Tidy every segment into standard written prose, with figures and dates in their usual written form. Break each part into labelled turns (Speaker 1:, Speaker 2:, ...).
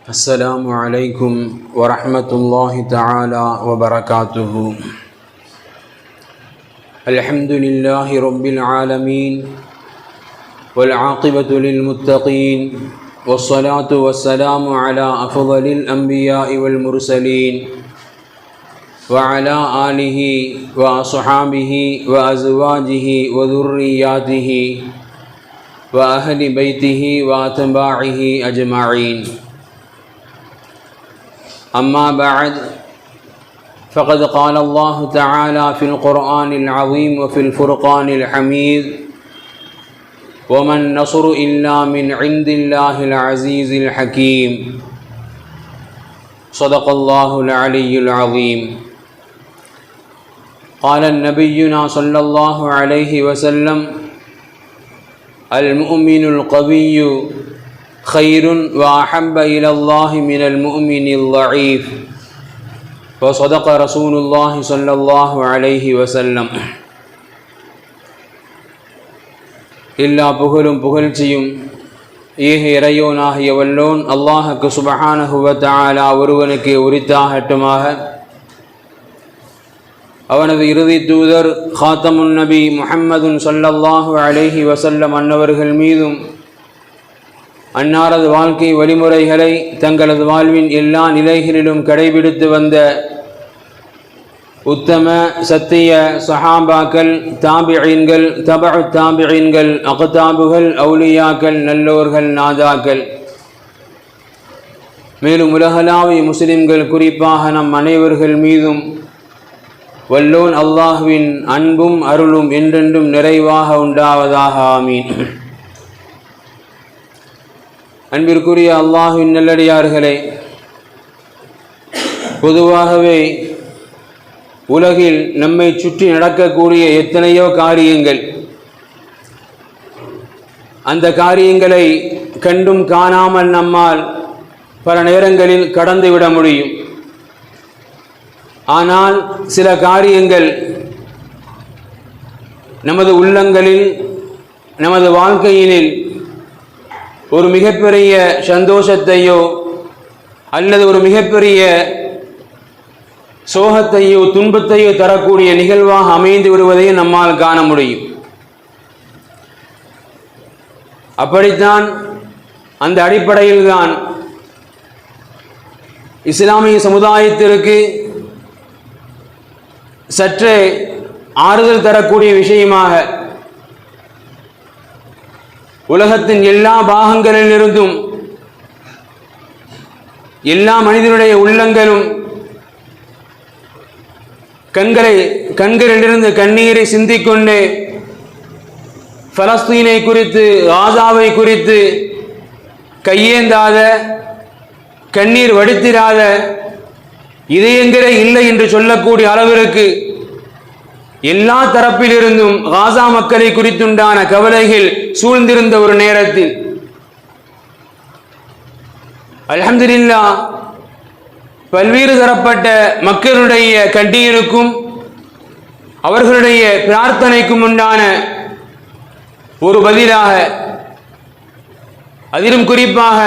Speaker 1: السلام عليكم ورحمة الله تعالى وبركاته. الحمد لله رب العالمين والعاقبة للمتقين والصلاة والسلام على أفضل الأنبياء والمرسلين وعلى آله وأصحابه وأزواجه وذرياته وأهل بيته وأتباعه أجمعين. أما بعد فقد قال الله تعالى في القرآن العظيم وفي الفرقان الحميد: وما النصر إلا من عند الله العزيز الحكيم. صدق الله العلي العظيم. قال نبينا صلى الله عليه وسلم: المؤمن القوي خير وأحب إلى الله من المؤمن الضعيف. وصدق رسول الله صلى الله عليه وسلم. எல்லா புகழும் புகழ்ச்சியும் ஏக இறையோனாகிய வல்லோன் அல்லாஹுக்கு சுப்ஹானஹு வ தஆலா ஒருவனுக்கு உரித்தாகட்டுமாக. அவனது இறுதி தூதர் ஹாத்தமுன் நபி முஹம்மதுன் ஸல்லல்லாஹு அலைஹி வஸல்லம் அன்னவர்கள் மீதும் அன்னாரது வாழ்க்கை வழிமுறைகளை தங்களது வாழ்வின் எல்லா நிலைகளிலும் கடைபிடித்து வந்த உத்தம சத்திய சஹாபாக்கள், தாபிஈன்கள், தபஉ தாபிஈன்கள், அக்தாபுகள், அவுலியாக்கள், நல்லோர்கள், நாதாக்கள், மேலும் உலகளாவிய முஸ்லிம்கள் குறிப்பாக நம் அனைவர்கள் மீதும் வல்லோன் அல்லாஹ்வின் அன்பும் அருளும் என்றென்றும் நிறைவாக உண்டாவதாக. ஆமீன். அன்பிற்குரிய அல்லாஹ்வின் நல்லடியார்களே, பொதுவாகவே உலகில் நம்மை சுற்றி நடக்கக்கூடிய எத்தனையோ காரியங்கள், அந்த காரியங்களை கண்டும் காணாமல் நம்மால் பல நேரங்களில் கடந்துவிட முடியும். ஆனால் சில காரியங்கள் நமது உள்ளங்களில், நமது வாழ்க்கையினில் ஒரு மிகப்பெரிய சந்தோஷத்தையோ அல்லது ஒரு மிகப்பெரிய சோகத்தையோ துன்பத்தையோ தரக்கூடிய நிகழ்வாக அமைந்து விடுவதையும் நம்மால் காண முடியும். அப்படித்தான் அந்த அடிப்படையில்தான் இஸ்லாமிய சமுதாயத்திற்கு சற்றே ஆறுதல் தரக்கூடிய விஷயமாக உலகத்தின் எல்லா பாகங்களிலிருந்தும் எல்லா மனிதனுடைய உள்ளங்களும் கண்களிலிருந்து கண்ணீரை சிந்திக்கொண்டு பலஸ்தீனை குறித்து, காசாவை குறித்து கையேந்தாத, கண்ணீர் வடித்திராத இதயங்களே இல்லை என்று சொல்லக்கூடிய அளவிற்கு எல்லா தரப்பிலிருந்தும் காசா மக்களை குறித்துண்டான கவலைகள் சூழ்ந்திருந்த ஒரு நேரத்தில் அல்ஹம்துலில்லாஹ் பல்வேறு தரப்பட்ட மக்களுடைய கண்ணீருக்கும் அவர்களுடைய பிரார்த்தனைக்கும் உண்டான ஒரு பதிலாக, அதிலும் குறிப்பாக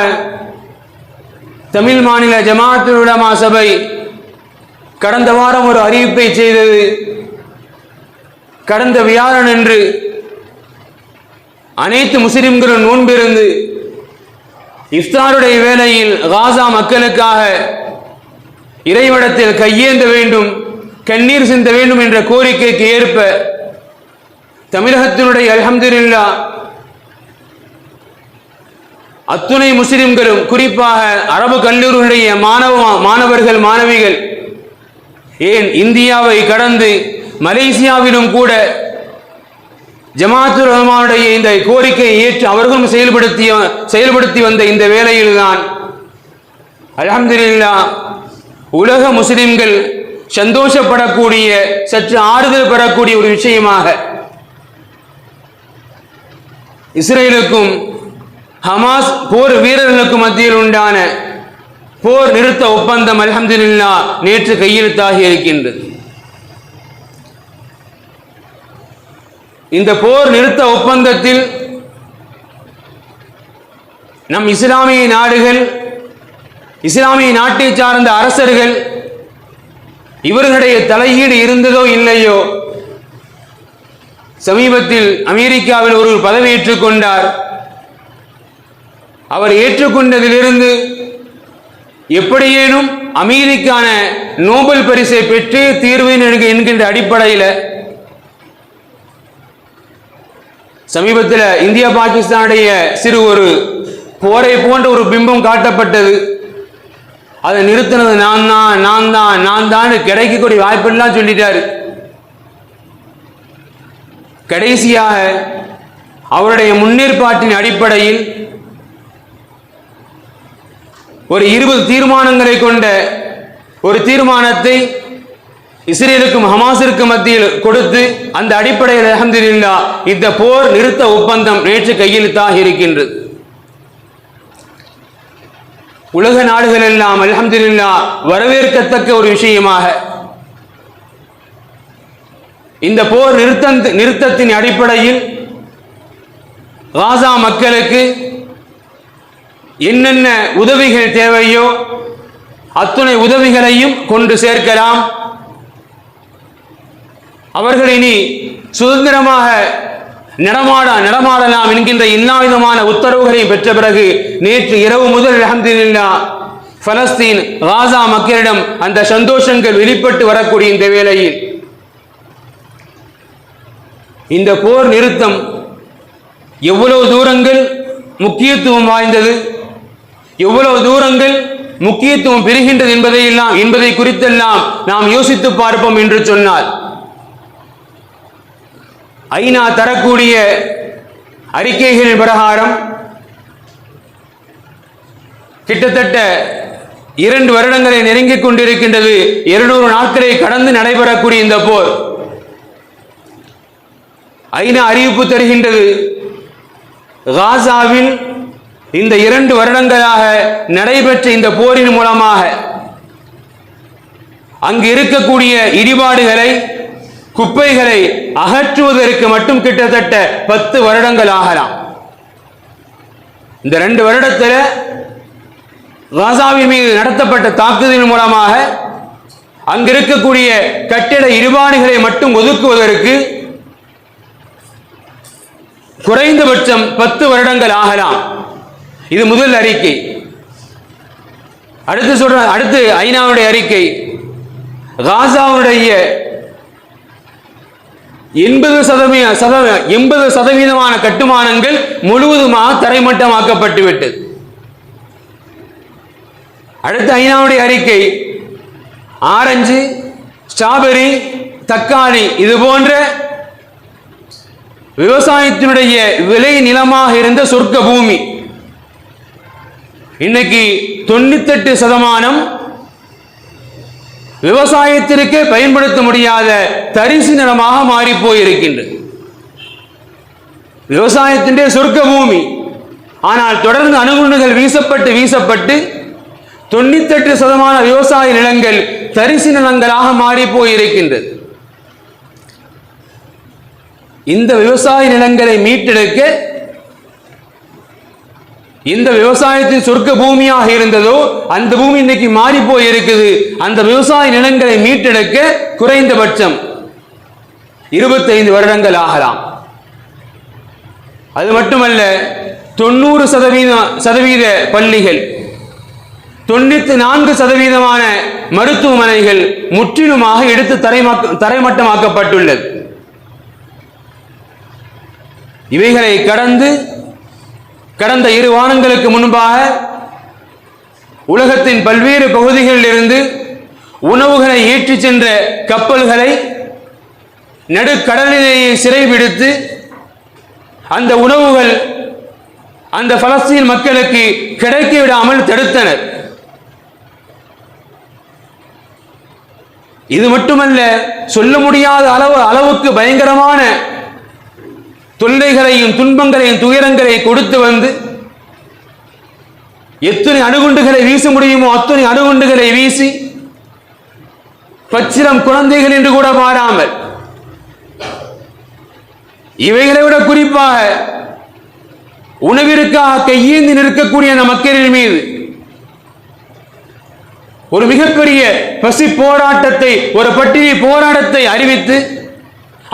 Speaker 1: தமிழ் மாநில ஜமாஅத்துல் உலமா சபை கடந்த வாரம் ஒரு அறிவிப்பை செய்தது. கடந்த வியாழனன்று அனைத்து முஸ்லிம்களும் நோன்பிருந்து இஃப்தாருடைய வேளையில் காசா மக்களுக்காக இறைவனத்தில் கையேந்த வேண்டும், கண்ணீர் சிந்த வேண்டும் என்ற கோரிக்கைக்கு ஏற்ப தமிழகத்தினுடைய அல்ஹம்துலில்லாஹ் அத்துணை முஸ்லிம்களும், குறிப்பாக அரபு கல்லூரிகளுடைய மாணவர்கள், மாணவிகள், ஏன் இந்தியாவை கடந்து மலேசியாவிலும் கூட ஜமாஅத்துல் உலமாவுடைய இந்த கோரிக்கையை ஏற்று அவர்களும் செயல்படுத்தி வந்த இந்த வேளையில்தான் அல்ஹம்துலில்லாஹ் உலக முஸ்லிம்கள் சந்தோஷப்படக்கூடிய, சற்று ஆறுதல் பெறக்கூடிய ஒரு விஷயமாக இஸ்ரேலுக்கும் ஹமாஸ் போர் வீரர்களுக்கும் மத்தியில் உண்டான போர் நிறுத்த ஒப்பந்தம் அல்ஹம்துலில்லாஹ் நேற்று கையெழுத்தாகி இருக்கின்றது. இந்த போர் நிறுத்த ஒப்பந்தத்தில் நம் இஸ்லாமிய நாடுகள் இஸ்லாமிய நாட்டை சார்ந்த அரசர்கள் இவர்களுடைய தலையீடு இருந்ததோ இல்லையோ, சமீபத்தில் அமெரிக்காவில் ஒரு பதவியேற்றுக் கொண்டார். அவர் ஏற்றுக்கொண்டதிலிருந்து எப்படியேனும் அமெரிக்கான நோபல் பரிசை பெற்று தீர்வேன் என்கின்ற அடிப்படையில் சமீபத்தில் இந்தியா பாகிஸ்தானுடைய சிறு ஒரு போரை போன்ற ஒரு பிம்பம் காட்டப்பட்டது. அதை நிறுத்தினது நான் தான் கிடைக்கக்கூடிய வாய்ப்பெல்லாம் சொல்லிட்டாரு. கடைசியாக அவருடைய முன்னேற்பாட்டின் அடிப்படையில் ஒரு 20 தீர்மானங்களை கொண்ட ஒரு தீர்மானத்தை இஸ்ரேலுக்கும் ஹமாஸிற்கும் மத்தியில் கொடுத்து அந்த அடிப்படையில் அல்ஹம்துலில்லாஹ் இந்த போர் நிறுத்த ஒப்பந்தம் நேற்று கையெழுத்தாக இருக்கின்றது. உலக நாடுகள் எல்லாம் அல்ஹம்துலில்லாஹ் வரவேற்கத்தக்க ஒரு விஷயமாக இந்த போர் நிறுத்தத்தின் அடிப்படையில் காசா மக்களுக்கு என்னென்ன உதவிகள் தேவையோ அத்துணை உதவிகளையும் கொண்டு சேர்க்கலாம். அவர்கள் இனி சுதந்திரமாக நடமாடலாம் என்கின்ற எல்லா விதமான உத்தரவுகளையும் பெற்ற பிறகு நேற்று இரவு முதல் அல்ஹம்துலில்லாஹ் பலஸ்தீன் காசா மக்களிடம் அந்த சந்தோஷங்கள் வெளிப்பட்டு வரக்கூடிய இந்த வேளையில் இந்த போர் நிறுத்தம் எவ்வளவு தூரங்கள் முக்கியத்துவம் வாய்ந்தது, எவ்வளவு தூரங்கள் முக்கியத்துவம் பெறுகின்றது என்பதை குறித்தெல்லாம் நாம் யோசித்து பார்ப்போம் என்று சொன்னால், ஐநா தரக்கூடிய அறிக்கைகளின் பிரகாரம் கிட்டத்தட்ட 2 வருடங்களை நெருங்கிக் கொண்டிருக்கின்றது. 200 நாட்களை கடந்து நடைபெறக்கூடிய இந்த போர் ஐநா அறிவிப்பு தருகின்றது. காசாவில் இந்த 2 வருடங்களாக நடைபெற்ற இந்த போரின் மூலமாக அங்கு இருக்கக்கூடிய இடிபாடுகளை குப்பைகளை அகற்றுவதற்கு மட்டும் கிட்டத்தட்ட 10 வருடங்கள் ஆகலாம். இந்த 2 வருடத்தில் காசாவின் மீது நடத்தப்பட்ட தாக்குதலின் மூலமாக அங்கு இருக்கக்கூடிய கட்டிட இடிபாடுகளை மட்டும் ஒதுக்குவதற்கு குறைந்தபட்சம் 10 வருடங்கள் ஆகலாம். இது முதல் அறிக்கை. அடுத்து ஐநாவுடைய அறிக்கை காசாவுடைய 80% கட்டுமானங்கள் முழுவதுமாக தரைமட்டமாக்கப்பட்டு விட்டது. அடுத்து ஐநாவுடைய அறிக்கை ஆரஞ்சு, ஸ்ட்ராபெரி, தக்காளி இது போன்ற விவசாயத்தினுடைய விளை நிலமாக இருந்த சொர்க்க பூமி இன்னைக்கு 98% விவசாயத்திற்கு பயன்படுத்த முடியாத தரிசு நிலமாக மாறி போயிருக்கின்றது. விவசாயத்தினுடைய சொர்க்க பூமி, ஆனால் தொடர்ந்து அணுகுண்டுகள் வீசப்பட்டு 98% விவசாய நிலங்கள் தரிசு நிலங்களாக மாறி போயிருக்கின்றது. இந்த விவசாய நிலங்களை மீட்டெடுக்க, இந்த விவசாயத்தின் சொர்க்க பூமியாக இருந்ததோ அந்த பூமி இன்னைக்கு மாறி போய் இருக்குது. அந்த விவசாய நிலங்களை மீட்டெடுக்க குறைந்தபட்சம் 25 வருடங்கள் ஆகலாம். அது மட்டுமல்ல, 90% பள்ளிகள், 94% மருத்துவமனைகள் முற்றிலுமாக எடுத்து தரைமட்டமாக்கப்பட்டுள்ளது. இவைகளை கடந்த 2 வாரங்களுக்கு முன்பாக உலகத்தின் பல்வேறு பகுதிகளில் இருந்து உணவுகளை ஏற்றிச் சென்ற கப்பல்களை நடுக்கடலிலேயே சிறைபிடித்து அந்த உணவுகள் அந்த பலஸ்தீன் மக்களுக்கு கிடைக்க விடாமல் தடுத்தனர். இது மட்டுமல்ல, சொல்ல முடியாத அளவுக்கு பயங்கரமான தொல்லைகளையும் துன்பங்களையும் துயரங்களை கொடுத்து வந்து எத்தனை அணுகுண்டுகளை வீச முடியுமோ அத்தனை அணுகுண்டுகளை வீசி பச்சிலம் குழந்தைகள் என்று கூட பாராமல், இவைகளை விட குறிப்பாக உணவிற்காக கையேந்தி நிற்கக்கூடிய அந்த மக்களின் மீது ஒரு மிகப்பெரிய பசி போராட்டத்தை, ஒரு பட்டினி போராட்டத்தை அறிவித்து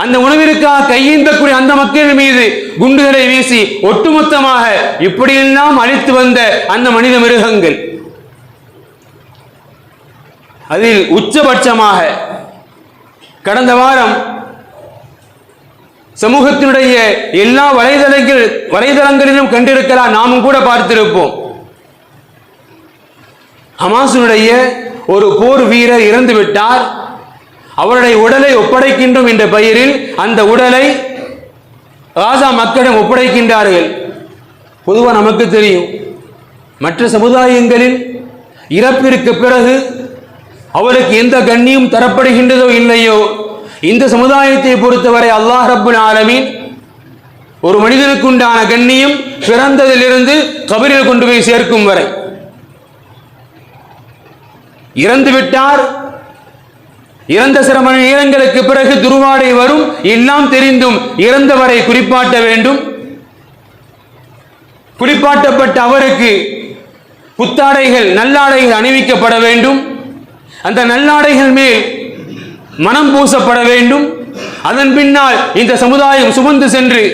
Speaker 1: அந்த உணவிற்காக கையேந்தக்கூடிய அந்த மக்கள் மீது குண்டுகளை வீசி ஒட்டுமொத்தமாக இப்படியெல்லாம் அழித்து வந்த அந்த மனித மிருகங்கள், அதில் உச்சபட்சமாக கடந்த வாரம் சமூகத்தினுடைய எல்லா வலைதளங்களிலும் கண்டிருக்கலாம், நாமும் கூட பார்த்திருப்போம். ஹமாஸினுடைய ஒரு போர் வீரர் இறந்து விட்டார், அவருடைய உடலை ஒப்படைக்கின்றோம் என்ற பெயரில் அந்த உடலை காசா மக்களிடம் ஒப்படைக்கின்றார்கள். பொதுவாக நமக்கு தெரியும், மற்ற சமுதாயங்களில் இறப்பிற்கு பிறகு அவருக்கு எந்த கண்ணியம் தரப்படுகின்றதோ இல்லையோ, இந்த சமுதாயத்தை பொறுத்தவரை அல்லாஹ் ரப்புல் ஆலமீன் ஒரு மனிதனுக்குண்டான கண்ணியம் பிறந்ததிலிருந்து கபரில் கொண்டு போய் சேர்க்கும் வரை, இறந்து விட்டார், இறந்த சில மணி நேரங்களுக்கு பிறகு துருவாடை வரும், எல்லாம் தெரிந்தும் இறந்தவரை குறிப்பாட்ட வேண்டும். குறிப்பாட்டப்பட்ட அவருக்கு புத்தாடைகள், நல்லாடைகள் அணிவிக்கப்பட வேண்டும். அந்த நல்லாடைகள் மேல் மனம் பூசப்பட வேண்டும். அதன் பின்னால் இந்த சமுதாயம் சுமந்து சென்று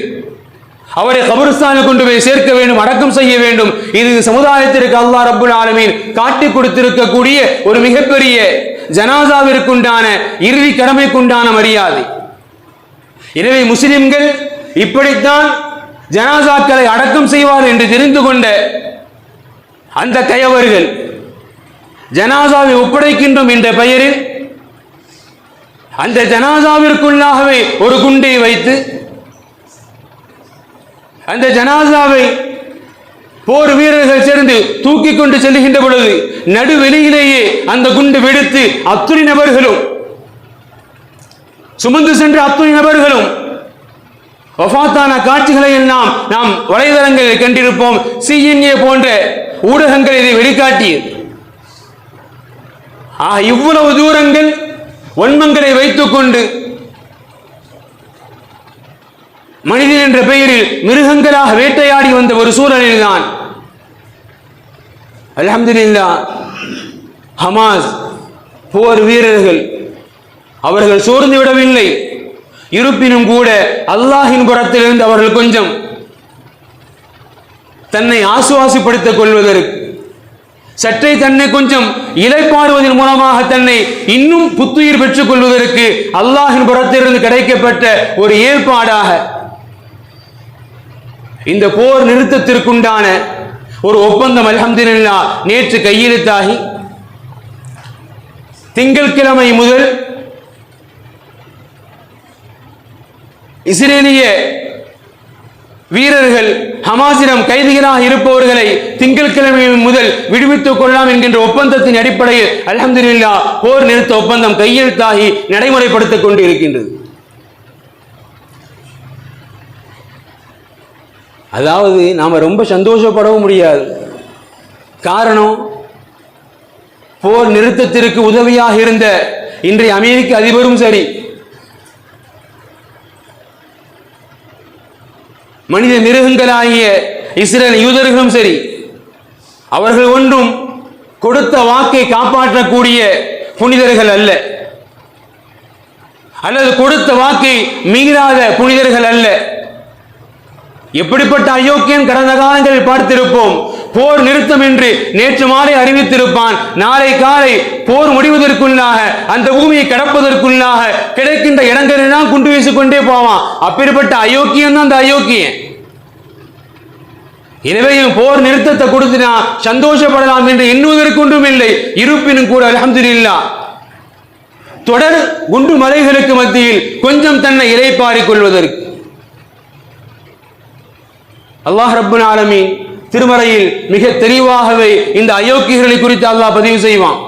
Speaker 1: அவரை கபரிஸ்தானில் கொண்டு போய் சேர்க்க வேண்டும், அடக்கம் செய்ய வேண்டும். இது சமுதாயத்திற்கு அல்லாஹ் ரப்புல் ஆலமீன் காட்டி கொடுத்திருக்கக்கூடிய ஒரு மிகப்பெரிய ஜனாசாவிற்குண்டான இறுதி கடமைக்குண்டான மரியாதை. எனவே முஸ்லிம்கள் இப்படித்தான் ஜனாசாக்களை அடக்கம் செய்வார் என்று தெரிந்து கொண்ட அந்த கயவர்கள் ஜனாசாவை ஒப்படைக்கின்றோம் என்ற பெயரில் அந்த ஜனாசாவிற்குள்ளாகவே ஒரு குண்டை வைத்து அந்த ஜனாசாவை போர் வீரர்கள் சேர்ந்து தூக்கி கொண்டு செல்கின்ற பொழுது நடுவெளியிலேயே அந்த குண்டு வெடித்து அத்துணை நபர்களும் சுமந்து சென்ற அத்துணை நபர்களும் வஃபாத்தான காட்சிகளை எல்லாம் நாம் வலைதளங்களில் கண்டிருப்போம். CNN போன்ற ஊடகங்கள் இதை வெளிக்காட்டியது. இவ்வளவு தூரங்கள் வன்மங்களை வைத்துக் கொண்டு மனிதன் என்ற பெயரில் மிருகங்களாக வேட்டையாடி வந்த ஒரு சூழலில் தான் அல்ஹம்துலில்லாஹ் ஹமாஸ் போர் வீரர்கள் அவர்கள் சோர்ந்து விடவில்லை. இருப்பினும் கூட அல்லாஹின் புறத்திலிருந்து அவர்கள் கொஞ்சம் தன்னை ஆசுவாசப்படுத்திக் கொள்வதற்கு, சற்றே தன்னை கொஞ்சம் இளைப்பாறுவதன் மூலமாக தன்னை இன்னும் புத்துயிர் பெற்றுக் கொள்வதற்கு அல்லாஹின் புறத்திலிருந்து கிடைக்கப்பட்ட ஒரு ஏற்பாடாக இந்த போர் நிறுத்தத்திற்குண்டான ஒரு ஒப்பந்தம் அல்ஹம்துலில்லாஹ் நேற்று கையெழுத்தாகி திங்கட்கிழமை முதல் இஸ்ரேலிய வீரர்கள் ஹமாஸிடம் கைதிகளாக இருப்பவர்களை திங்கட்கிழமை முதல் விடுவித்துக் கொள்ளலாம் என்கின்ற ஒப்பந்தத்தின் அடிப்படையில் அல்ஹம்துலில்லாஹ் போர் நிறுத்த ஒப்பந்தம் கையெழுத்தாகி நடைமுறைப்படுத்திக் கொண்டு இருக்கின்றது. அதாவது நாம ரொம்ப சந்தோஷப்படவும் முடியாது. காரணம், போர் நிறுத்தத்திற்கு உதவியாக இருந்த இன்றைய அமெரிக்க அதிபரும் சரி, மனித மிருகங்களாகிய இஸ்ரேல் யூதர்களும் சரி, அவர்கள் ஒன்றும் கொடுத்த வாக்கை காப்பாற்றக்கூடிய புனிதர்கள் அல்ல, அல்லது கொடுத்த வாக்கை மீறாத புனிதர்கள் அல்ல. எப்படிப்பட்ட அயோக்கியன் கடந்த காலங்களில் பார்த்திருப்போம். போர் நிறுத்தம் என்று நேற்று மாலை அறிவித்திருப்பான், நாளை காலை போர் முடிவதற்குள்ளாக அந்த பூமியை கடப்பதற்குள்ளாக கிடைக்கின்ற இடங்களெல்லாம் குண்டு வீசிக்கொண்டே போவான். அப்படிப்பட்ட அயோக்கியன் தான் அந்த அயோக்கியன். எனவே போர் நிறுத்தத்தை கொடுத்தினா சந்தோஷப்படலாம் என்று எண்ணுவதற்கு ஒன்றும் இல்லை. இருப்பினும் கூட அல்ஹம்துலில்லாஹ் தொடர் குண்டு மலைகளுக்கு மத்தியில் கொஞ்சம் தன்னை இளைப்பாறிக் கொள்வதற்கு அல்லாஹ் ரப்புல் ஆலமீன் திருமறையில் மிக தெளிவாகவே இந்த அயோக்கியர்களை குறித்து அல்லாஹ் பதிவு செய்வான்.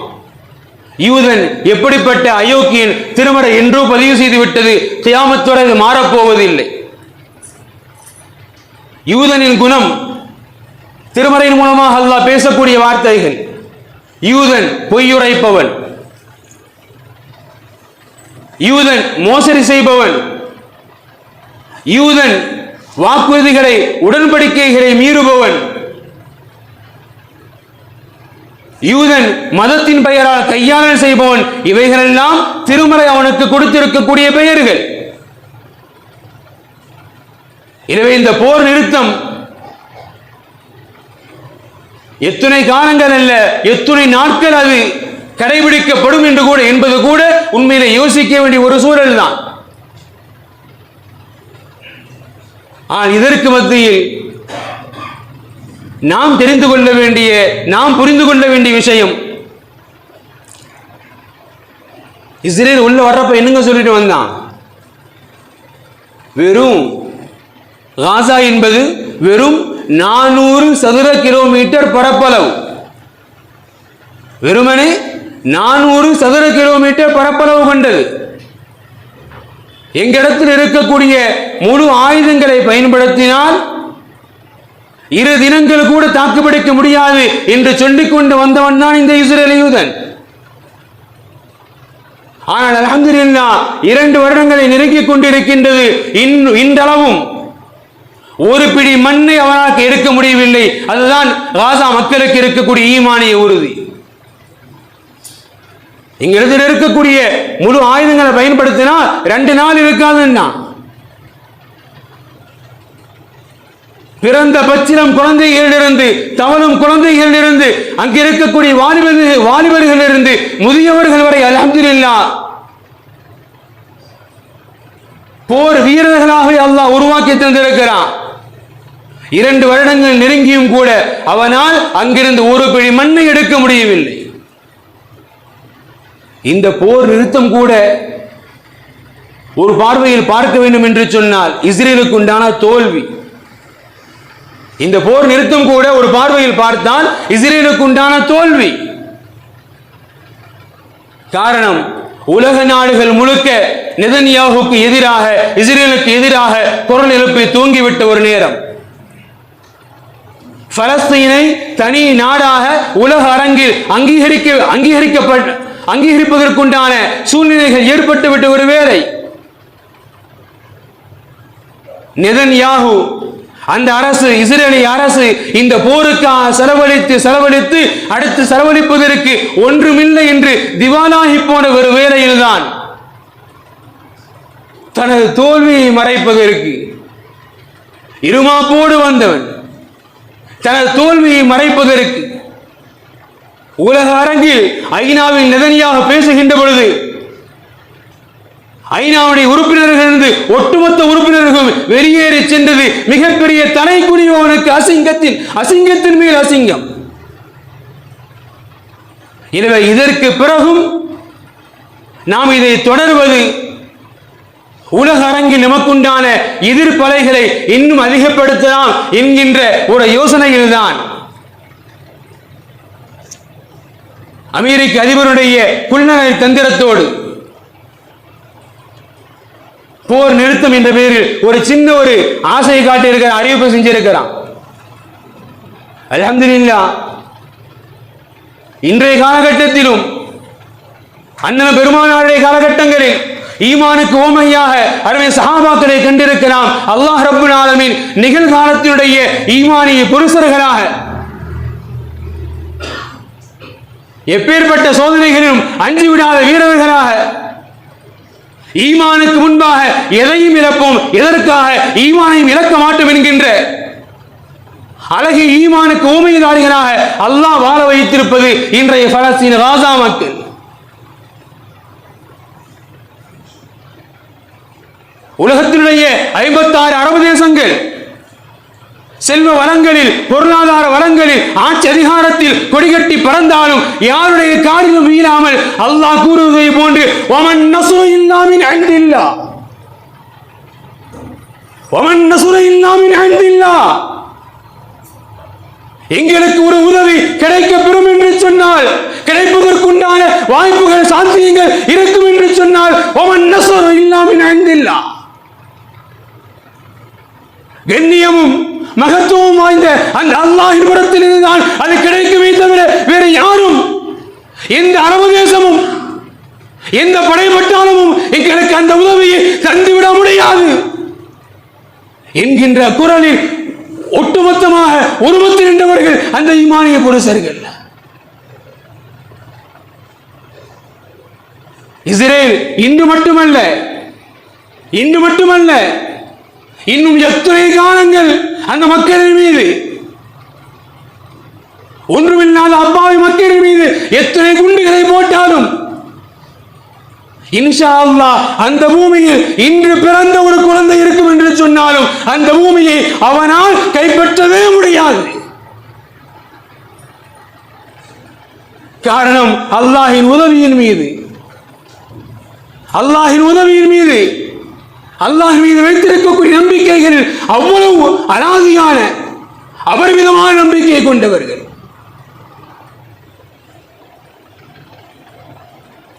Speaker 1: யூதன் எப்படிப்பட்ட அயோக்கியன் திருமறை என்றோ பதிவு செய்து விட்டது, கியாமத் வரை அது மாறப்போவதில்லை. யூதனின் குணம் திருமறையின் மூலமாக அல்லாஹ் பேசக்கூடிய வார்த்தைகள். யூதன் பொய்யுரைப்பவன், யூதன் மோசடி செய்பவன், யூதன் வாக்குறுதிகளை உடன்படிக்கைகளை மீறுபவன், யூதன் மதத்தின் பெயரால் கையாளல் செய்பவன். இவைகளெல்லாம் திருமறை அவனுக்கு கொடுத்திருக்கக்கூடிய பெயர்கள். எனவே இந்த போர் நிறுத்தம் எத்தனை காலங்கள் அல்ல, எத்தனை நாட்கள் அது கடைபிடிக்கப்படும் என்று கூட என்பது கூட உண்மையிலே யோசிக்க வேண்டிய ஒரு சூழல் தான். இதற்கு மத்தியில் நாம் தெரிந்து கொள்ள வேண்டிய, நாம் புரிந்து கொள்ள வேண்டிய விஷயம், இஸ்ரேல் உள்ள வர்றப்ப என்னங்க சொல்லிட்டு வந்தான்? வெறும் காசா என்பது வெறும் 400 சதுர கிலோமீட்டர் பரப்பளவு. வெறுமனே 400 சதுர கிலோமீட்டர் பரப்பளவு கொண்டது. எங்களிடத்தில் இருக்கக்கூடிய முழு ஆயுதங்களை பயன்படுத்தினால் 2 தினங்கள் கூட தாக்குப்பிடிக்க முடியாது என்று சொல்லிக் கொண்டு வந்தவன் தான் இந்த இஸ்ரேல் யூதன். ஆனால் அல்ஹம்துலில்லாஹ் 2 வருடங்களை நெருங்கிக் கொண்டிருக்கின்றது. இன்றளவும் ஒரு பிடி மண்ணை அவனுக்கு எடுக்க முடியவில்லை. அதுதான் காசா மக்களுக்கு இருக்கக்கூடிய ஈமானிய உறுதி. இங்கிருந்து இருக்கக்கூடிய முழு ஆயுதங்களை பயன்படுத்தினால் 2 நாள் இருக்காதுன்னா, பிறந்த பச்சிலம் குழந்தைகளிலிருந்து, தவழும் குழந்தைகளிலிருந்து, அங்கு இருக்கக்கூடிய வாலிபர்களிலிருந்து முதியவர்கள் வரை அல்ஹம்துலில்லாஹ் போர் வீரர்களாக அல்லாஹ் உருவாக்கி தந்திருக்கிறான். 2 வருடங்கள் நெருங்கியும் கூட அவனால் அங்கிருந்து ஒரு பிடி மண்ணை எடுக்க முடியவில்லை. இந்த போர் நிறுத்தம் கூட ஒரு பார்வையில் பார்க்க வேண்டும் என்று சொன்னால் இஸ்ரேலுக்கு உண்டான தோல்வி. இந்த போர் நிறுத்தம் கூட ஒரு பார்வையில் பார்த்தால் இஸ்ரேலுக்கு உண்டான தோல்வி. காரணம், உலக நாடுகள் முழுக்க நெதன்யாஹுக்கு எதிராக, இஸ்ரேலுக்கு எதிராக குரல் எழுப்பி தூங்கிவிட்ட ஒரு நேரம். பலஸ்தீனை தனி நாடாக உலக அரங்கில் அங்கீகரிப்பதற்குண்டான சூழ்நிலைகள் ஏற்பட்டுவிட்ட ஒரு வேளை. நெதன்யாஹு அந்த அரசு, இஸ்ரேலிய அரசு இந்த போருக்காக செலவழித்து அடுத்து செலவழிப்பதற்கு ஒன்றுமில்லை என்று திவாலாகி போன ஒரு வேளையில்தான் தனது தோல்வியை மறைப்பதற்கு இருமாப்போடு வந்தவன் தனது தோல்வியை மறைப்பதற்கு உலக அரங்கில் ஐநாவில் நெதன்யாஹு பேசுகின்ற பொழுது ஐநாவுடைய உறுப்பினர்களிருந்து ஒட்டுமொத்த உறுப்பினர்களும் வெளியேறி சென்றது மிகப்பெரிய தலைக்குனிவனுக்கு அசிங்கத்தின் மேல் அசிங்கம். எனவே இதற்கு பிறகும் நாம் இதை தொடர்வது உலக அரங்கில் நமக்குண்டான எதிர்ப்பலைகளை இன்னும் அதிகப்படுத்தலாம் என்கின்ற ஒரு யோசனையில்தான் அமெரிக்க அதிபருடைய குள்ளநரை தந்திரத்தோடு போர் நிறுத்தம் என்ற பெயரில் ஒரு சின்ன ஒரு ஆசையை காட்டியிருக்கிற அறிவிப்பு செஞ்சிருக்கிறான். அல்ஹம்துலில்லாஹ் இன்றைய காலகட்டத்திலும் அண்ணன் பெருமானாருடைய காலகட்டங்களில் ஈமானுக்கு ஓமையாக அருமை சஹாபாக்களை கண்டிருக்கலாம். அல்லாஹ் ரப்புல் ஆலமீன் நிகழ்காலத்தினுடைய ஈமானிய புருஷர்களாக எப்பேற்பட்ட சோதனைகளிலும் அஞ்சி விடாத வீரர்களாக ஈமானுக்கு முன்பாக எதையும் இழப்போம், எதற்காக ஈமானையும் இழக்க மாட்டோம் என்கின்ற அழகிய ஈமானுக்கு ஊமையதாரிகளாக அல்லாஹ் வாழ வைத்திருப்பது இன்றைய பலஸ்தீன காசா மக்கள். உலகத்தினுடைய 56 அரபு தேசங்கள் செல்வ வளங்களில், பொருளாதார வளங்களில், ஆட்சி அதிகாரத்தில் கொடிகட்டி பறந்தாலும் யாருடைய காலிலும் வீழாமல் அல்லாஹ் கூறுவதை போன்று வமன் நஸ்ரு இல்லா மின் இன்தில்லாஹ், வமன் நஸ்ரு இல்லா மின் இன்தில்லாஹ், எங்களுக்கு ஒரு உதவி கிடைக்கப்பெறும் என்று சொன்னால், கிடைப்பதற்குண்டான வாய்ப்புகள் சாத்தியங்கள் இருக்கும் என்று சொன்னால் வமன் நஸ்ரு இல்லா மின் இன்தில்லாஹ், கண்ணியமும் மகத்துவம் வாய்ந்த அந்த அல்லாஹ்வின் புறத்திலிருந்துதான் அது கிடைக்குமே தவிர வேறு யாரும், எந்த அரபு தேசமும், எந்த படைப்பட்டாளமும் எங்களுக்கு அந்த உதவியை தந்துவிட முடியாது என்கின்ற குரலில் ஒட்டுமொத்தமாக ஒருமித்து நின்றவர்கள் அந்த ஈமானிய புருஷர்கள். இஸ்ரேல் இன்று மட்டுமல்ல, இன்னும் எத்தனை காலங்கள் அந்த மக்களின் மீது, ஒன்றுமில்லாத அப்பாவி மக்களின் மீது எத்தனை குண்டுகளை போட்டாலும் இன்ஷா அல்லாஹ் அந்த பூமியில் இன்று பிறந்த ஒரு குழந்தை இருக்கும் என்று சொன்னாலும் அந்த பூமியை அவனால் கைப்பற்றவே முடியாது. காரணம் அல்லாஹ்வின் உதவியின் மீது, அல்லாஹ் மீது வைத்திருக்கக்கூடிய நம்பிக்கைகள் அவ்வளவு அலாதியான அபரிமிதமான நம்பிக்கையை கொண்டவர்கள்.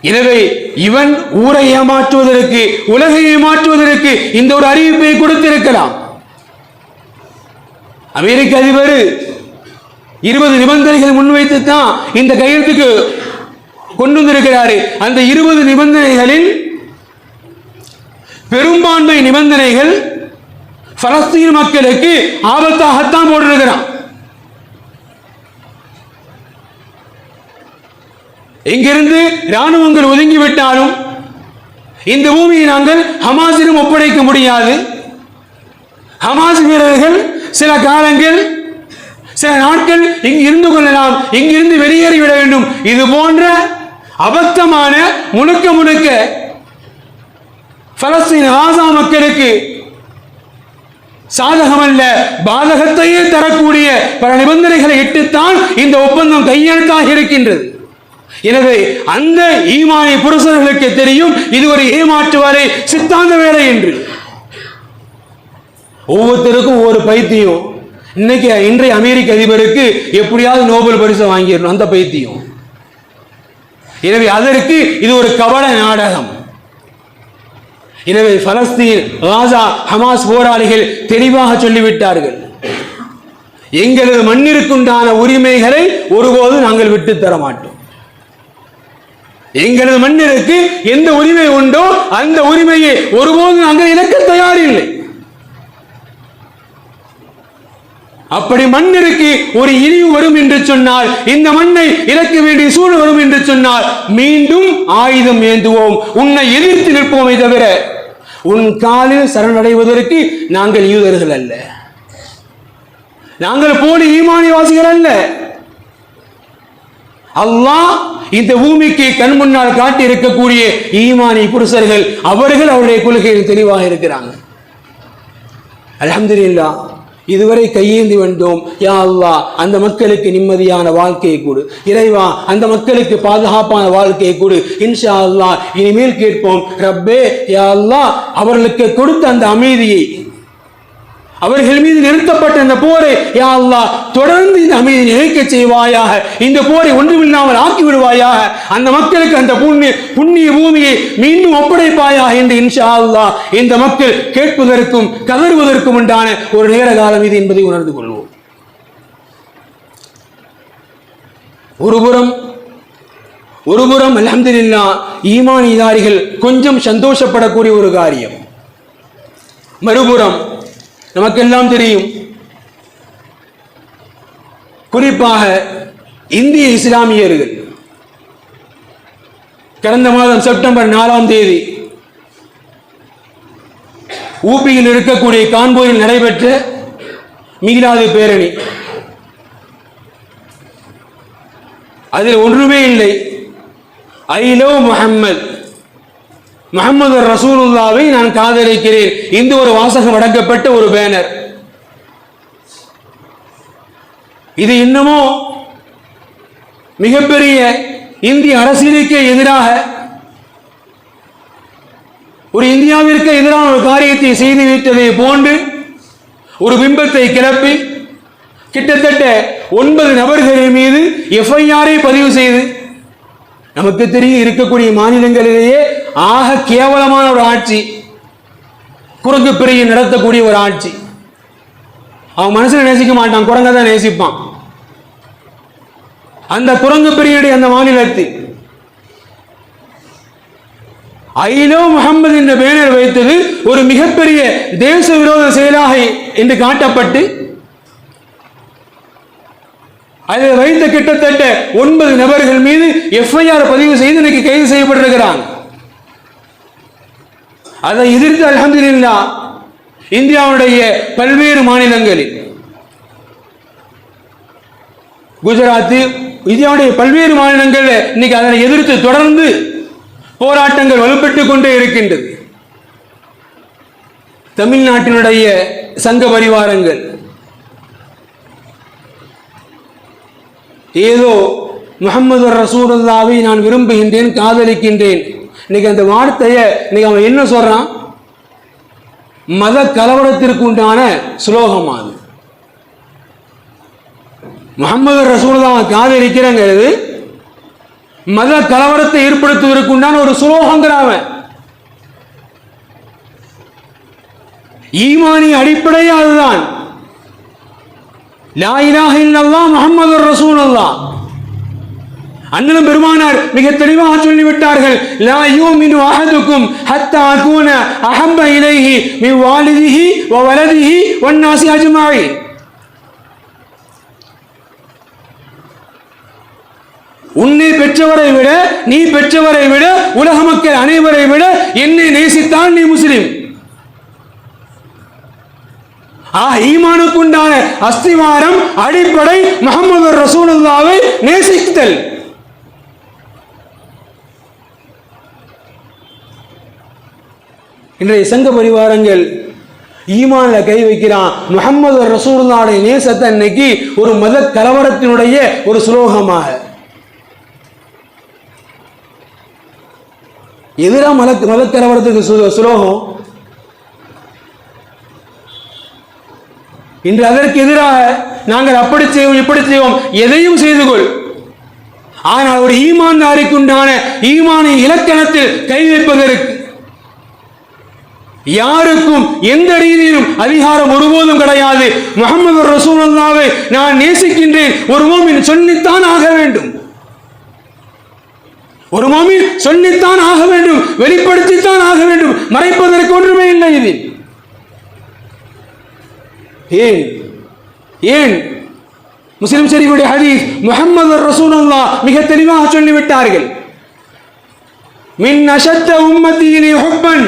Speaker 1: எனவே இவன் ஊரை ஏமாற்றுவதற்கு, உலகை ஏமாற்றுவதற்கு இந்த ஒரு அறிவிப்பை கொடுத்திருக்கலாம். அமெரிக்க அதிபர் 20 நிபந்தனைகள் முன்வைத்து தான் இந்த கையெழுத்துக்கு கொண்டு வந்திருக்கிறாரு. அந்த 20 நிபந்தனைகளில் பெரும்பான்மை நிபந்தனைகள் பலஸ்தீன மக்களுக்கு ஆபத்தாகத்தான் போட்டிருக்கிறான். இங்கிருந்து ராணுவங்கள் ஒதுங்கிவிட்டாலும் இந்த பூமியை நாங்கள் ஹமாஸிடம் ஒப்படைக்க முடியாது. ஹமாஸ் வீரர்கள் சில காலங்கள், சில நாட்கள் இங்கு இருந்து கொள்ளலாம், இங்கிருந்து வெளியேறிவிட வேண்டும். இது போன்ற அபத்தமான முழுக்க பலஸ்தீன காசா மக்களுக்கு சாதகமல்ல, பாதகத்தையே தரக்கூடிய பல நிபந்தனைகளை இட்டுத்தான் இந்த ஒப்பந்தம் கையெழுத்தாக இருக்கின்றது. எனவே அந்த ஈமானிய புருஷர்களுக்கு தெரியும் இது ஒரு ஏமாற்று வேலை, சித்தாந்த வேலை என்று. ஒவ்வொருத்தருக்கும் ஒவ்வொரு பைத்தியம். இன்றைய அமெரிக்க அதிபருக்கு எப்படியாவது நோபல் பரிசு வாங்கிடணும், அந்த பைத்தியம். எனவே அதற்கு இது ஒரு கபட நாடகம். எனவே பலஸ்தீன், காசா, ஹமாஸ் போராளிகள் தெளிவாக சொல்லிவிட்டார்கள், எங்களது மண்ணிற்குண்டான உரிமைகளை ஒருபோது நாங்கள் விட்டு தர மாட்டோம். எங்களது மண்ணிற்கு எந்த உரிமை உண்டோ அந்த உரிமையை ஒருபோது நாங்கள் இழக்க தயாரில்லை. அப்படி மண்ணிற்கு ஒரு இழிவு வரும் என்று சொன்னால், இந்த மண்ணை இழக்க வேண்டிய சூழல் வரும் என்று சொன்னால் மீண்டும் ஆயுதம் ஏந்துவோம், உன்னை எதிர்த்து நிற்போமே தவிர உன் காலில் சரணடைவதற்கு நாங்கள் யூதர்கள் அல்ல, நாங்கள் போலி ஈமானிவாசிகள் அல்ல. அல்லாஹ் இந்த பூமிக்கு கண் முன்னால் காட்டி இருக்கக்கூடிய ஈமானி புருஷர்கள், அவர்கள் அவருடைய கொள்கையில் தெளிவாக இருக்கிறாங்க. அல்ஹம்துலில்லாஹ், இதுவரை கையேந்தி வந்தோம். யா அல்லாஹ் அந்த மக்களுக்கு நிம்மதியான வாழ்க்கையை கொடு, இறைவா அந்த மக்களுக்கு பாதுகாப்பான வாழ்க்கையை கொடு. இன்ஷா அல்லாஹ் இனிமேல் கேட்போம், ரப்பே யா அல்லாஹ் அவர்களுக்கு கொடுத்த அந்த அமைதியை, அவர்கள் மீது நிறுத்தப்பட்ட இந்த போரை யா அல்லாஹ் தொடர்ந்து இந்த அமைதியை நிலைக்க செய்வாயாக, இந்த போரை ஒன்றுமில்லாமல் ஆக்கி விடுவாயாக, அந்த மக்களுக்கு அந்த புண்ணிய பூமியை மீண்டும் ஒப்படைப்பாயாக என்று இன்ஷா அல்லாஹ் இந்த மக்கள் கேட்பதற்கும் கதறுவதற்கும் உண்டான ஒரு நேர காலம் இது என்பதை உணர்ந்து கொள்வோம். ஒருபுறம் அல்ஹம்துலில்லாஹ் ஈமானிதாரிகள் கொஞ்சம் சந்தோஷப்படக்கூடிய ஒரு காரியம். மறுபுறம் நமக்கெல்லாம் தெரியும், குறிப்பாக இந்திய இஸ்லாமியர்கள் கடந்த மாதம் செப்டம்பர் 4ஆம் தேதி ஊபியில் இருக்கக்கூடிய கான்பூரில் நடைபெற்ற மீலாது பேரணி, அதில் ஒன்றுமே இல்லை. ஐ லவ் முஹம்மது ரசூலுல்லாவை நான் காதலிக்கிறேன், இந்த ஒரு வாசகம் அடக்கப்பட்ட ஒரு பேனர். இது இன்னமோ மிகப்பெரிய இந்திய அரசியலுக்கு எதிராக, ஒரு இந்தியாவிற்கு எதிரான ஒரு காரியத்தை செய்துவிட்டதை போன்று ஒரு பிம்பத்தை கிளப்பி கிட்டத்தட்ட 9 நபர்களின் மீது எஃப்ஐஆரை பதிவு செய்து, நமக்கு தெரியும் இருக்கக்கூடிய மாநிலங்களிலேயே ஆக கேவலமான ஒரு ஆட்சி, குரங்கு பிரியை நடத்தக்கூடிய ஒரு ஆட்சி. அவன் மனசுல நேசிக்க மாட்டான், குரங்க தான் நேசிப்பான். அந்த குரங்கு பிரியுடைய அந்த மாநிலத்தில் ஐ லவ் முஹம்மது என்ற பேனர் வைத்தது ஒரு மிகப்பெரிய தேச விரோத செயலாக என்று காட்டப்பட்டு, அதில் வைத்த கிட்டத்தட்ட 9 நபர்கள் மீது எஃப்ஐஆர் பதிவு செய்து இன்னைக்கு கைது செய்யப்பட்டிருக்கிறாங்க. அதை எதிர்த்து அல்ஹம்துலில்லாஹ் இந்தியாவுடைய பல்வேறு மாநிலங்களில், குஜராத், இந்தியாவுடைய பல்வேறு மாநிலங்களில் இன்னைக்கு அதனை எதிர்த்து தொடர்ந்து போராட்டங்கள் வலுப்பட்டுக் கொண்டே இருக்கின்றது. தமிழ்நாட்டினுடைய சங்க பரிவாரங்கள் ஏதோ முஹம்மது ரசூலுல்லாஹ்வை நான் விரும்புகின்றேன், காதலிக்கின்றேன், இன்னைக்கு அந்த வார்த்தையை இன்னைக்கு அவன் என்ன சொல்றான்? மத கலவரத்திற்கு உண்டான சுலோகம். அது முஹம்மது ரசூலுல்லாஹ்வை காதலிக்கிறங்கிறது மத கலவரத்தை ஏற்படுத்துவதற்கு உண்டான ஒரு சுலோகங்கிறான். ஈமானிய அடிப்படையே அதுதான். லா இலாஹ இல்லல்லாஹ் முஹம்மதுர் ரசூலுல்லாஹ். அண்ணலும் பெருமானார் மிக தெளிவாக சொல்லிவிட்டார்கள், லா யூமினு அஹதுக்கும் ஹத்தா அகூன அஹப்ப இலைஹி மின் வாலிதிஹி வ வலதிஹி வன் நாஸி அஜ்மஈன். உன்னை பெற்றவரை விட, நீ பெற்றவரை விட, உலக மக்கள் அனைவரை விட என்னை நேசித்தால் நீ முஸ்லிம். ஈமானுக்குண்டான அஸ்திவாரம் அடிப்படை முஹம்மது ரசூலுல்லாஹ்வை நேசித்தல். இன்றைய சங்க பரிவாரங்கள் ஈமான்ல கை வைக்கிறான். முஹம்மது ரசூலுல்லாஹ்வுடைய நேசத்தை இன்னைக்கு ஒரு மத கலவரத்தினுடைய ஒரு சுலோகமாக, எதிராக மத கலவரத்துக்கு சுலோகம். இன்று அதற்கு எதிராக நாங்கள் அப்படி செய்வோம், இப்படி செய்வோம், எதையும் செய்து கொள். ஆனால் ஒரு ஈமான்தாரிக்குண்டான ஈமானின் இலக்கணத்தில் கை வைப்பதற்கு யாருக்கும் எந்த ரீதியிலும் அதிகாரம் ஒருபோதும் கிடையாது. முஹம்மது ரசூலுல்லாஹ்வை நான் நேசிக்கின்றேன் ஒரு மூமின் சொல்லித்தான் ஆக வேண்டும். ஒரு மூமின் சொல்லித்தான் ஆக வேண்டும், வெளிப்படுத்தித்தான் ஆக வேண்டும். மறைப்பதற்கு ஒன்றுமே இல்லை. இது ஏன் முஸ்லிம் ஷரீஃபுடைய ஹதீஸ் முஹம்மது ரசூலுல்லாஹ் மிக தெளிவாக சொல்லிவிட்டார்கள், மின் அஷத்த உம்மத்தியிலே ஹுப்பன்.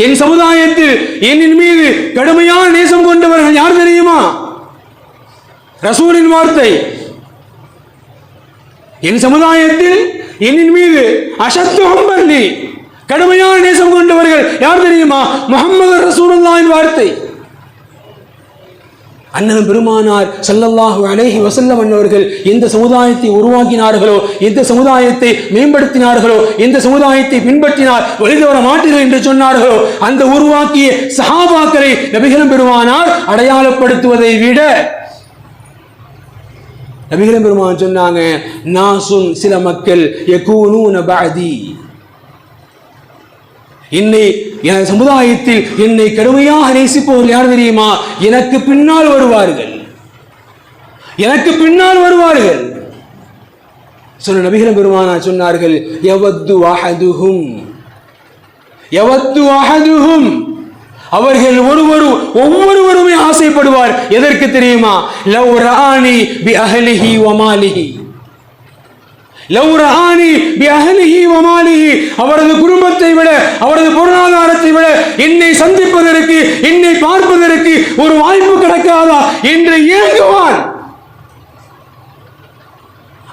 Speaker 1: என் சமுதாயத்தில் என்னின் மீது கடுமையான நேசம் கொண்டவர்கள் யார் தெரியுமா? ரசூலின் வார்த்தை. என் சமுதாயத்தில் என்னின் மீது அஷத்து ஹுப்பன், கடுமையான நேசம் கொண்டவர்கள் யார் தெரியுமா? முஹம்மது ரசூலுல்லாஹ்வின் வார்த்தை. அண்ணன் பெருமானார் ஸல்லல்லாஹு அலைஹி வஸல்லம் அவர்கள் எந்த சமுதாயத்தை உருவாக்கினார்களோ, எந்த சமுதாயத்தை மேம்படுத்தினார்களோ, எந்த சமுதாயத்தை பின்பற்றினார் வழிதவர மாட்டீர்கள் என்று சொன்னார்களோ, அந்த உருவாக்கிய சஹாபாக்களை நபிகள் பெருமானார் அடையாளப்படுத்துவதை விட, நபிகள் பெருமானார் சொன்னாங்க, நாசுன் சில மக்கள் யகூனூன பஅதி, எனது சமுதாயத்தில் என்னை கடுமையாக நேசிப்பவர்கள் யார் தெரியுமா? எனக்கு பின்னால் வருவார்கள், எனக்கு பின்னால் வருவார்கள். சொன்ன நபிகள் பெருமானார் சொன்னார்கள், யவது அஹதுஹும், யவது அஹதுஹும், அவர்கள் ஒவ்வொருவருமே ஆசைப்படுவார். எதற்கு தெரியுமா? லவ் ரஆனி பி அஹ்லிஹி வ மாலிஹி, அவரது குடும்பத்தை விட, அவரது பொருளாதாரத்தை விட என்னை சந்திப்பதற்கு, என்னை பார்ப்பதற்கு ஒரு வாய்ப்பு கிடைக்காதா என்று ஏங்குவான்.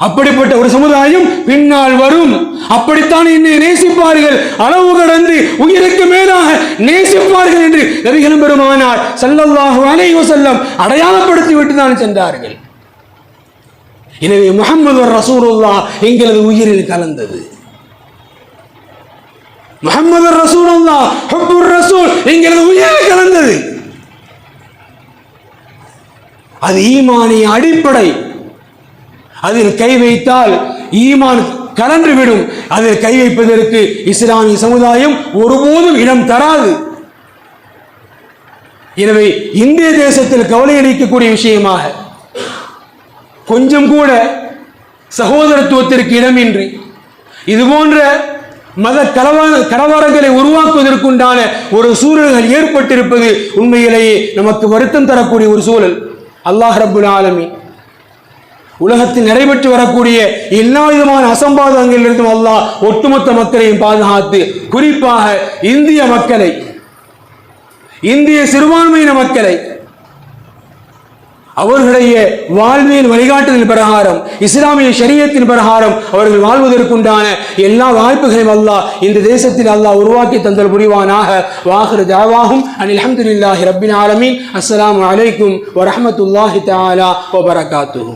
Speaker 1: அப்படிப்பட்ட ஒரு சமுதாயம் பின்னால் வரும். அப்படித்தான் என்னை நேசிப்பார்கள், அளவு கடந்து உயிருக்கு மேலாக நேசிப்பார்கள் என்று நபிகள் பெருமானார் ஸல்லல்லாஹு அலைஹி வஸல்லம் அடையாளப்படுத்தி விட்டு தான் சென்றார்கள். எனவே முஹம்மது ரசூலுல்லாஹ் எங்களது உயிரில் கலந்தது. முஹம்மது ரசூலுல்லாஹ் ஹுப்புர் ரசூல் எங்களது உயிரில் கலந்தது. அது ஈமானிய அடிப்படை. அதில் கை வைத்தால் ஈமான் கலன்று விடும். அதில் கை வைப்பதற்கு இஸ்லாமிய சமுதாயம் ஒருபோதும் இடம் தராது. எனவே இந்திய தேசத்தில் கவலை அளிக்கக்கூடிய விஷயமாக கொஞ்சம் கூட சகோதரத்துவத்திற்கு இடமின்றி இது போன்ற மத கலவரங்களை உருவாக்குவதற்குண்டான ஒரு சூழல்கள் ஏற்பட்டிருப்பது உண்மையிலேயே நமக்கு வருத்தம் தரக்கூடிய ஒரு சூழல். அல்லாஹ் ரப்புல் ஆலமீன்
Speaker 2: உலகத்தில் நடைபெற்று வரக்கூடிய எல்லா விதமான அசம்பாதங்களிலிருந்தும் அல்லாஹ் ஒட்டுமொத்த மக்களையும் பாதுகாத்து, குறிப்பாக இந்திய மக்களை, இந்திய சிறுபான்மையின மக்களை அவர்களுடைய வாழ்வியல் வழிகாட்டுதல் பிரகாரம், இஸ்லாமிய ஷரியத்தின் பிரகாரம் அவர்கள் வாழ்வதற்குண்டான எல்லா வாய்ப்புகளையும் அல்லாஹ் இந்த தேசத்தில் அல்லாஹ் உருவாக்கி தந்தல் புரிவானாக. வாஹிரு தஅவாஹும் அனில் ஹம்துலில்லாஹி ரப்பில் ஆலமீன். அஸ்ஸலாமு அலைக்கும் வரஹ்மத்துல்லாஹி தஆலா வபரகாத்துஹு.